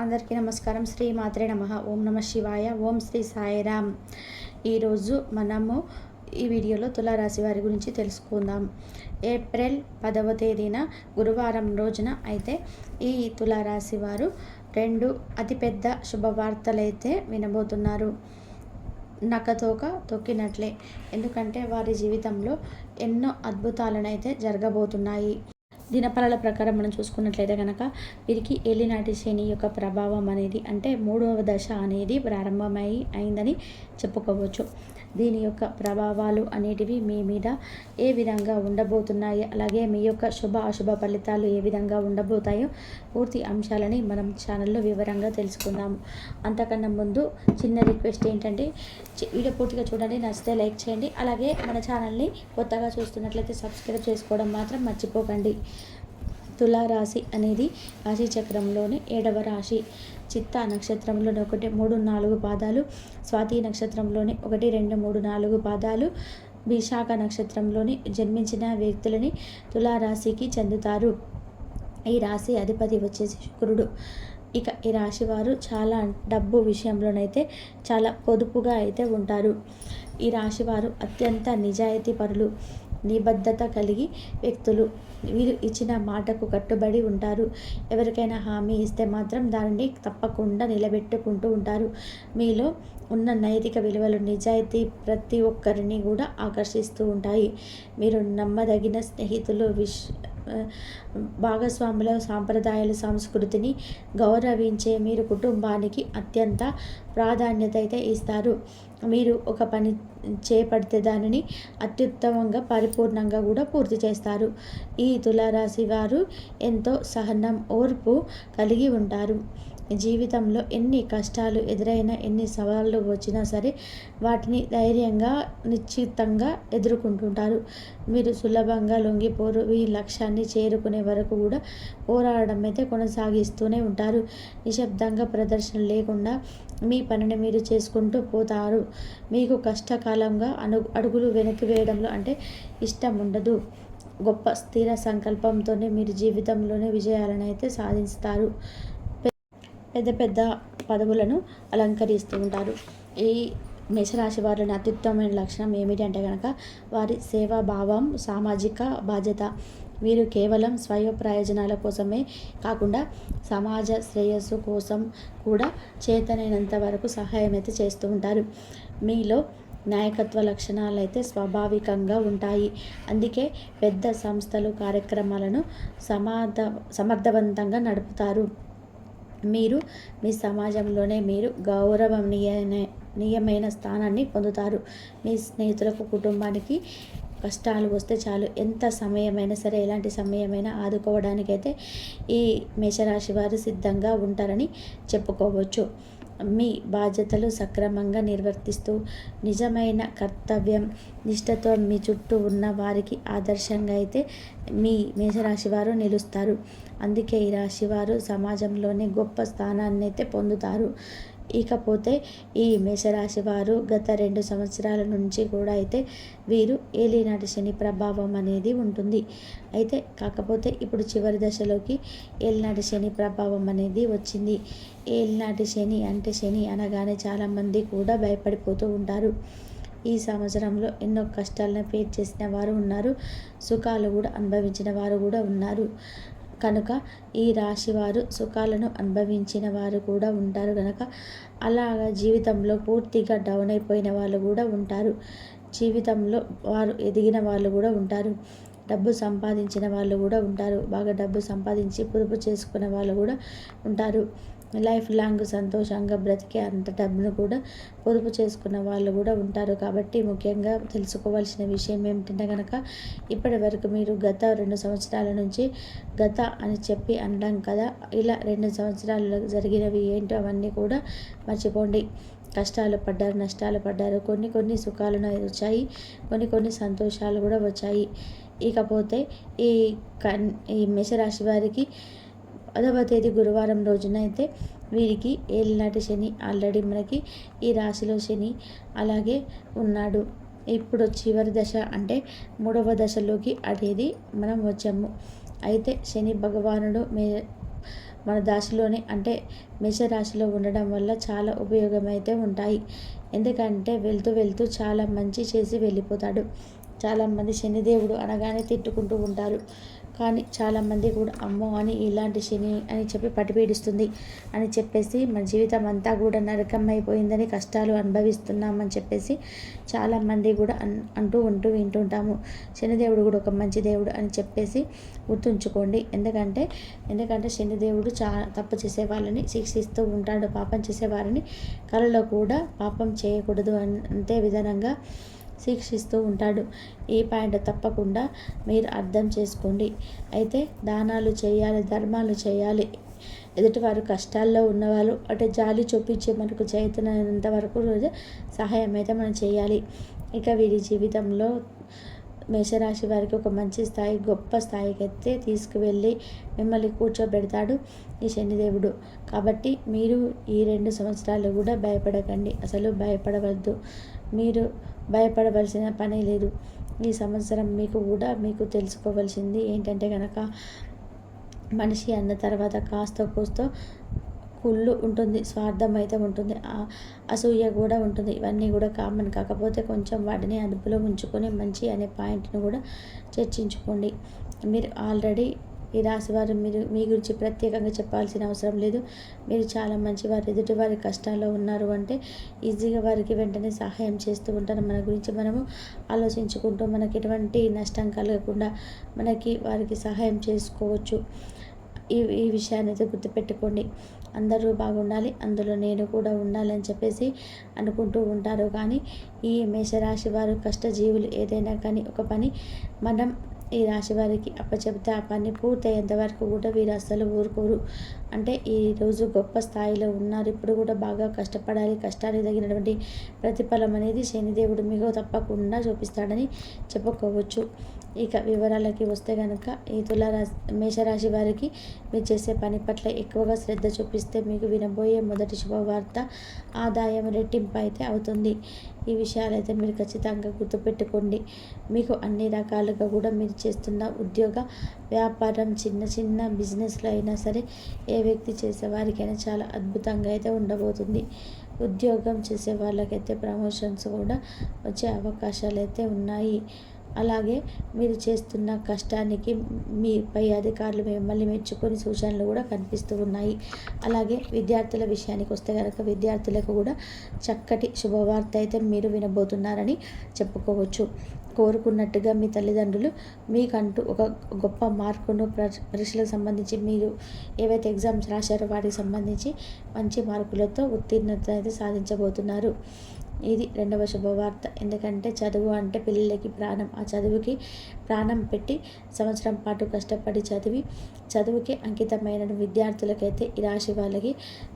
అందరికీ నమస్కారం. శ్రీ మాత్రే నమః. ఓం నమ శివాయ. ఓం శ్రీ సాయిరామ్. ఈరోజు మనము ఈ వీడియోలో తులారాశి వారి గురించి తెలుసుకుందాం. ఏప్రిల్ 10వ తేదీన గురువారం రోజున అయితే ఈ తులారాశి వారు రెండు అతిపెద్ద శుభవార్తలైతే వినబోతున్నారు. నక్కతోక తొక్కినట్లే. ఎందుకంటే వారి జీవితంలో ఎన్నో అద్భుతాలనైతే జరగబోతున్నాయి. దినఫలాల ప్రకారం మనం చూసుకున్నట్లయితే కనుక వీరికి ఏలినాటి శని యొక్క ప్రభావం అనేది అంటే 3వ దశ అనేది అయిందని చెప్పుకోవచ్చు. దీని యొక్క ప్రభావాలు అనేటివి మీ మీద ఏ విధంగా ఉండబోతున్నాయి, అలాగే మీ యొక్క శుభ అశుభ ఫలితాలు ఏ విధంగా ఉండబోతాయో పూర్తి అంశాలని మనం ఛానల్లో వివరంగా తెలుసుకుందాము. అంతకన్నా ముందు చిన్న రిక్వెస్ట్ ఏంటంటే వీడియో పూర్తిగా చూడండి, నచ్చితే లైక్ చేయండి, అలాగే మన ఛానల్ని కొత్తగా చూస్తున్నట్లయితే సబ్స్క్రైబ్ చేసుకోవడం మాత్రం మర్చిపోకండి. తులారాశి అనేది రాశి చక్రంలోని 7వ రాశి. చిత్తా నక్షత్రంలోని 1, 3, 4 పాదాలు, స్వాతి నక్షత్రంలోని 1, 2, 3, 4 పాదాలు, విశాఖ నక్షత్రంలోని జన్మించిన వ్యక్తులని తులారాశికి చెందుతారు. ఈ రాశి అధిపతి వచ్చేసి శుక్రుడు. ఇక ఈ రాశి వారు చాలా డబ్బు విషయంలోనైతే చాలా పొదుపుగా అయితే ఉంటారు. ఈ రాశి వారు అత్యంత నిజాయితీ పరులు, నిబద్ధత కలిగి వ్యక్తులు. వీరు ఇచ్చిన మాటకు కట్టుబడి ఉంటారు. ఎవరికైనా హామీ ఇస్తే మాత్రం దానిని తప్పకుండా నిలబెట్టుకుంటూ ఉంటారు. మీలో ఉన్న నైతిక విలువలు, నిజాయితీ ప్రతి ఒక్కరిని కూడా ఆకర్షిస్తూ ఉంటాయి. మీరు నమ్మదగిన స్నేహితులు, భాగస్వాముల సాంప్రదాయాలు, సంస్కృతిని గౌరవించే మీరు కుటుంబానికి అత్యంత ప్రాధాన్యత అయితే ఇస్తారు. మీరు ఒక పని చేపడితే దానిని అత్యుత్తమంగా పరిపూర్ణంగా కూడా పూర్తి చేస్తారు. ఈ తులారాశి వారు ఎంతో సహనం, ఓర్పు కలిగి ఉంటారు. జీవితంలో ఎన్ని కష్టాలు ఎదురైనా, ఎన్ని సవాళ్ళు వచ్చినా సరే వాటిని ధైర్యంగా, నిశ్చితంగా ఎదుర్కొంటుంటారు. మీరు సులభంగా లొంగిపోరు. ఈ లక్ష్యాన్ని చేరుకునే వరకు కూడా పోరాడడం అయితే కొనసాగిస్తూనే ఉంటారు. నిశ్శబ్దంగా, ప్రదర్శన లేకుండా మీ పనిని మీరు చేసుకుంటూ పోతారు. మీకు కష్టకాలంగా అడుగులు వెనక్కి వేయడంలో అంటే ఇష్టం ఉండదు. గొప్ప స్థిర సంకల్పంతోనే మీరు జీవితంలోనే విజయాలను అయితే సాధిస్తారు. పెద్ద పెద్ద పదవులను అలంకరిస్తూ ఉంటారు. ఈ మేషరాశి వారిని అత్యుత్తమైన లక్షణం ఏమిటంటే కనుక వారి సేవాభావం, సామాజిక బాధ్యత. వీరు కేవలం స్వయ ప్రయోజనాల కోసమే కాకుండా సమాజ శ్రేయస్సు కోసం కూడా చేతనైనంత వరకు సహాయం అయితే చేస్తూ ఉంటారు. మీలో నాయకత్వ లక్షణాలు అయితే స్వాభావికంగా ఉంటాయి. అందుకే పెద్ద సంస్థలు కార్యక్రమాలను సమర్థవంతంగా నడుపుతారు. మీరు మీ సమాజంలోనే మీరు గౌరవనీయమైన స్థానాన్ని పొందుతారు. మీ స్నేహితులకు, కుటుంబానికి కష్టాలు వస్తే చాలు, ఎంత సమయమైనా సరే, ఎలాంటి సమయమైనా ఆదుకోవడానికైతే ఈ మేషరాశి వారు సిద్ధంగా ఉంటారని చెప్పుకోవచ్చు. మీ బాధ్యతలు సక్రమంగా నిర్వర్తిస్తూ నిజమైన కర్తవ్యం, నిష్ఠతో మీ చుట్టూ ఉన్న వారికి ఆదర్శంగా అయితే మీ మేషరాశి వారు నిలుస్తారు. అందుకే ఈ రాశివారు సమాజంలోనే గొప్ప స్థానాన్ని అయితే పొందుతారు. ఇకపోతే ఈ మేషరాశి వారు గత 2 సంవత్సరాల నుంచి కూడా అయితే వీరు ఏలినాటి శని ప్రభావం అనేది ఉంటుంది. అయితే కాకపోతే ఇప్పుడు చివరి దశలోకి ఏలినాటి శని ప్రభావం అనేది వచ్చింది. ఏలినాటి శని అంటే శని అనగానే చాలామంది కూడా భయపడిపోతూ ఉంటారు. ఈ సంవత్సరంలో ఎన్నో కష్టాలను ఫేస్ చేసిన వారు ఉన్నారు, సుఖాలు కూడా అనుభవించిన వారు కూడా ఉన్నారు. కనుక ఈ రాశి వారు సుఖాలను అనుభవించిన వారు కూడా ఉంటారు. కనుక అలాగా జీవితంలో పూర్తిగా డౌన్ అయిపోయిన వాళ్ళు కూడా ఉంటారు. జీవితంలో వారు ఎదిగిన వాళ్ళు కూడా ఉంటారు. డబ్బు సంపాదించిన వాళ్ళు కూడా ఉంటారు. బాగా డబ్బు సంపాదించి పొదుపు చేసుకున్న వాళ్ళు కూడా ఉంటారు. లైఫ్ లాంగ్ సంతోషంగా బ్రతికే అంత డబ్బును కూడా పొదుపు చేసుకున్న వాళ్ళు కూడా ఉంటారు. కాబట్టి ముఖ్యంగా తెలుసుకోవాల్సిన విషయం ఏమిటంటే కనుక ఇప్పటి వరకు మీరు గత 2 సంవత్సరాల నుంచి గత అని చెప్పి అనడం కదా, ఇలా 2 సంవత్సరాల్లో జరిగినవి ఏంటో అవన్నీ కూడా మర్చిపోండి. కష్టాలు పడ్డారు, నష్టాలు పడ్డారు, కొన్ని సుఖాలను వచ్చాయి, కొన్ని సంతోషాలు కూడా వచ్చాయి. ఇకపోతే ఈ మేషరాశి వారికి 10వ తేదీ గురువారం రోజున అయితే వీరికి ఏలినాటి శని ఆల్రెడీ మనకి ఈ రాశిలో శని అలాగే ఉన్నాడు. ఇప్పుడు చివరి దశ అంటే 3వ దశలోకి అనేది మనం వచ్చాము. అయితే శని భగవానుడు మన రాశిలోనే అంటే మేషరాశిలో ఉండడం వల్ల చాలా ఉపయోగం అయితే ఉంటాయి. ఎందుకంటే వెళ్తూ వెళ్తూ చాలా మంచి చేసి వెళ్ళిపోతాడు. చాలామంది శనిదేవుడు అనగానే తిట్టుకుంటూ ఉంటారు. కానీ చాలామంది కూడా అమ్మో అని ఇలాంటి శని అని చెప్పి పట్టిపీడిస్తుంది అని చెప్పేసి మన జీవితం అంతా కూడా నరకం అయిపోయిందని కష్టాలు అనుభవిస్తున్నామని చెప్పేసి చాలామంది కూడా అంటూ వింటుంటాము. శనిదేవుడు కూడా ఒక మంచి దేవుడు అని చెప్పేసి గుర్తుంచుకోండి. ఎందుకంటే శనిదేవుడు తప్పు చేసే వాళ్ళని శిక్షిస్తూ ఉంటాడు. పాపం చేసే వారిని కలలో కూడా పాపం చేయకూడదు అంతే విధానంగా శిక్షిస్తూ ఉంటాడు. ఈ పాయింట్ తప్పకుండా మీరు అర్థం చేసుకోండి. అయితే దానాలు చేయాలి, ధర్మాలు చేయాలి. ఎదుటివారు కష్టాల్లో ఉన్నవాళ్ళు అంటే జాలి చూపించి మనకు చేతనైనంత వరకు రోజు సహాయం అయితే మనం చేయాలి. ఇక వీరి జీవితంలో మేషరాశి వారికి ఒక మంచి స్థాయి, గొప్ప స్థాయికి అయితే తీసుకువెళ్ళి మిమ్మల్ని కూర్చోబెడతాడు ఈ శనిదేవుడు. కాబట్టి మీరు ఈ 2 సంవత్సరాలు కూడా భయపడకండి. అసలు భయపడవద్దు. మీరు భయపడవలసిన పని లేదు. ఈ సంవత్సరం మీకు తెలుసుకోవాల్సింది ఏంటంటే కనుక, మనిషి అన్న తర్వాత కాస్త కూస్తో కుళ్ళు ఉంటుంది, స్వార్థం అయితే ఉంటుంది, అసూయ కూడా ఉంటుంది. ఇవన్నీ కూడా కామన్. కాకపోతే కొంచెం వాటిని అదుపులో ఉంచుకొని మంచి అనే పాయింట్ని కూడా చర్చించుకోండి. మీరు ఆల్రెడీ ఈ రాశివారు మీ గురించి ప్రత్యేకంగా చెప్పాల్సిన అవసరం లేదు. మీరు చాలా మంచివారు. ఎదుటి వారి కష్టాల్లో ఉన్నారు అంటే ఈజీగా వారికి వెంటనే సహాయం చేస్తూ ఉంటారు. మన గురించి మనము ఆలోచించుకుంటూ మనకి ఎటువంటి నష్టం కలగకుండా వారికి సహాయం చేసుకోవచ్చు. ఈ విషయాన్ని అయితే గుర్తుపెట్టుకోండి. అందరూ బాగుండాలి, అందులో నేను కూడా ఉండాలని చెప్పేసి అనుకుంటూ ఉంటారు. కానీ ఈ మేషరాశి వారు కష్టజీవులు. ఏదైనా కానీ ఒక పని మనం ఈ రాశి వారికి అప్పచెబితే ఆ పని పూర్తయ్యేంత వరకు కూడా వీరు అస్సలు ఊరుకోరు. అంటే ఈరోజు గొప్ప స్థాయిలో ఉన్నారు. ఇప్పుడు కూడా బాగా కష్టపడాలి. కష్టానికి తగినటువంటి ప్రతిఫలం అనేది శనిదేవుడు మీకు తప్పకుండా చూపిస్తాడని చెప్పుకోవచ్చు. ఇక వివరాలకి వస్తే కనుక ఈ మేషరాశి వారికి మీరు చేసే పని పట్ల ఎక్కువగా శ్రద్ధ చూపిస్తే మీకు వినబోయే మొదటి శుభవార్త ఆదాయం రెట్టింపు అయితే అవుతుంది. ఈ విషయాలైతే మీరు ఖచ్చితంగా గుర్తుపెట్టుకోండి. మీకు అన్ని రకాలుగా కూడా మీరు చేస్తున్న ఉద్యోగ, వ్యాపారం, చిన్న బిజినెస్లో అయినా సరే ఏ వ్యక్తి చేసేవారికైనా చాలా అద్భుతంగా అయితే ఉండబోతుంది. ఉద్యోగం చేసే వాళ్ళకైతే ప్రమోషన్స్ కూడా వచ్చే అవకాశాలు అయితే ఉన్నాయి. అలాగే మీరు చేస్తున్న కష్టానికి మీ పై అధికారులు మిమ్మల్ని మెచ్చుకొని సూచనలు కూడా కనిపిస్తూ ఉన్నాయి. అలాగే విద్యార్థుల విషయానికి వస్తే కనుక విద్యార్థులకు కూడా చక్కటి శుభవార్త అయితే మీరు వినబోతున్నారని చెప్పుకోవచ్చు. కోరుకున్నట్టుగా మీ తల్లిదండ్రులు మీకంటూ ఒక గొప్ప మార్కును పరీక్షలకు సంబంధించి మీరు ఏవైతే ఎగ్జామ్స్ రాశారో వాటికి సంబంధించి మంచి మార్కులతో ఉత్తీర్ణత అయితే సాధించబోతున్నారు. ఇది 2వ శుభవార్త. ఎందుకంటే చదువు అంటే పిల్లలకి ప్రాణం. ఆ చదువుకి ప్రాణం పెట్టి సంవత్సరం పాటు కష్టపడి చదువుకి అంకితమైన విద్యార్థులకైతే ఈ రాశి వాళ్ళకి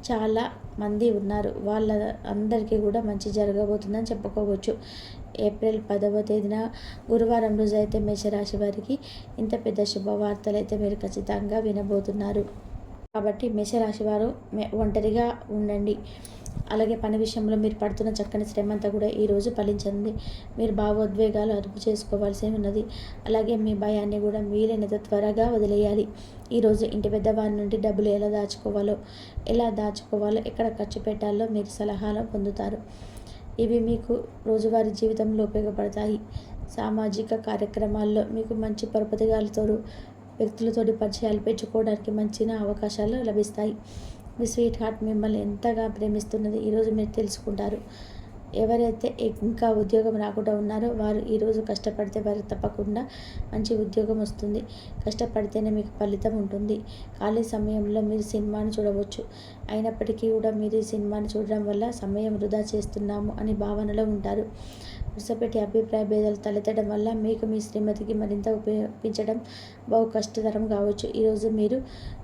చాలా మంది ఉన్నారు. వాళ్ళ అందరికీ కూడా మంచి జరగబోతుందని చెప్పుకోవచ్చు. ఏప్రిల్ 10వ తేదీన గురువారం రోజు అయితే మేషరాశి వారికి ఇంత పెద్ద శుభవార్తలు అయితే మీరు ఖచ్చితంగా వినబోతున్నారు. కాబట్టి మేషరాశి వారు ఒంటరిగా ఉండండి. అలాగే పని విషయంలో మీరు పడుతున్న చక్కని శ్రమ అంతా కూడా ఈరోజు ఫలించింది. మీరు భావోద్వేగాలు అదుపు చేసుకోవాల్సి ఉన్నది. అలాగే మీ భయాన్ని కూడా వీలైనంత త్వరగా వదిలేయాలి. ఈరోజు ఇంటి పెద్దవారి నుండి డబ్బులు ఎలా దాచుకోవాలో, ఎక్కడ ఖర్చు పెట్టాలో మీరు సలహాలు పొందుతారు. ఇవి మీకు రోజువారీ జీవితంలో ఉపయోగపడతాయి. సామాజిక కార్యక్రమాల్లో మీకు మంచి పరపతిగాలతోరు వ్యక్తులతోటి పరిచయాలు పెంచుకోవడానికి మంచిన అవకాశాలు లభిస్తాయి. మీ స్వీట్ హార్ట్ మిమ్మల్ని ఎంతగా ప్రేమిస్తున్నది ఈరోజు మీరు తెలుసుకుంటారు. ఎవరైతే ఇంకా ఉద్యోగం రాకుండా ఉన్నారో వారు ఈరోజు కష్టపడితే వారికి తప్పకుండా మంచి ఉద్యోగం వస్తుంది. కష్టపడితేనే మీకు ఫలితం ఉంటుంది. ఖాళీ సమయంలో మీరు సినిమాని చూడవచ్చు. అయినప్పటికీ కూడా మీరు ఈ సినిమాని చూడడం వల్ల సమయం వృధా చేస్తున్నాము అని భావనలో ఉంటారు. వరుసపెట్టి అభిప్రాయ భేదాలు తలెత్తడం వల్ల మీకు మీ శ్రీమతికి మరింత ఉపయోగించడం బహు కష్టతరం కావచ్చు. ఈరోజు మీరు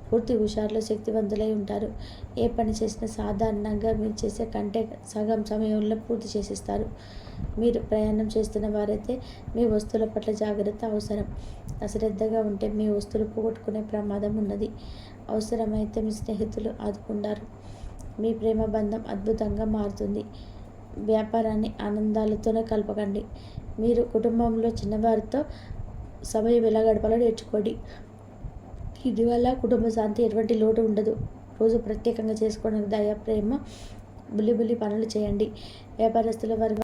పూర్తి హుషారులో శక్తివంతులై ఉంటారు. ఏ పని చేసినా సాధారణంగా మీరు చేసే కంటే సగం సమయంలో పూర్తి చేసేస్తారు. మీరు ప్రయాణం చేస్తున్న వారైతే మీ వస్తువుల పట్ల జాగ్రత్త అవసరం. అశ్రద్ధగా ఉంటే మీ వస్తువులు పోగొట్టుకునే ప్రమాదం ఉన్నది. అవసరమైతే మీ స్నేహితులు ఆదుకుంటారు. మీ ప్రేమ బంధం అద్భుతంగా మారుతుంది. వ్యాపారాన్ని ఆనందాలతోనే కలపకండి. మీరు కుటుంబంలో చిన్నవారితో సమయం ఎలా గడపాలో నేర్చుకోండి. ఇటీవల కుటుంబ శాంతి ఎటువంటి లోటు ఉండదు. రోజు ప్రత్యేకంగా చేసుకోవడానికి దయ, ప్రేమ, బుల్లి బుల్లి పనులు చేయండి. వ్యాపారస్తుల వారి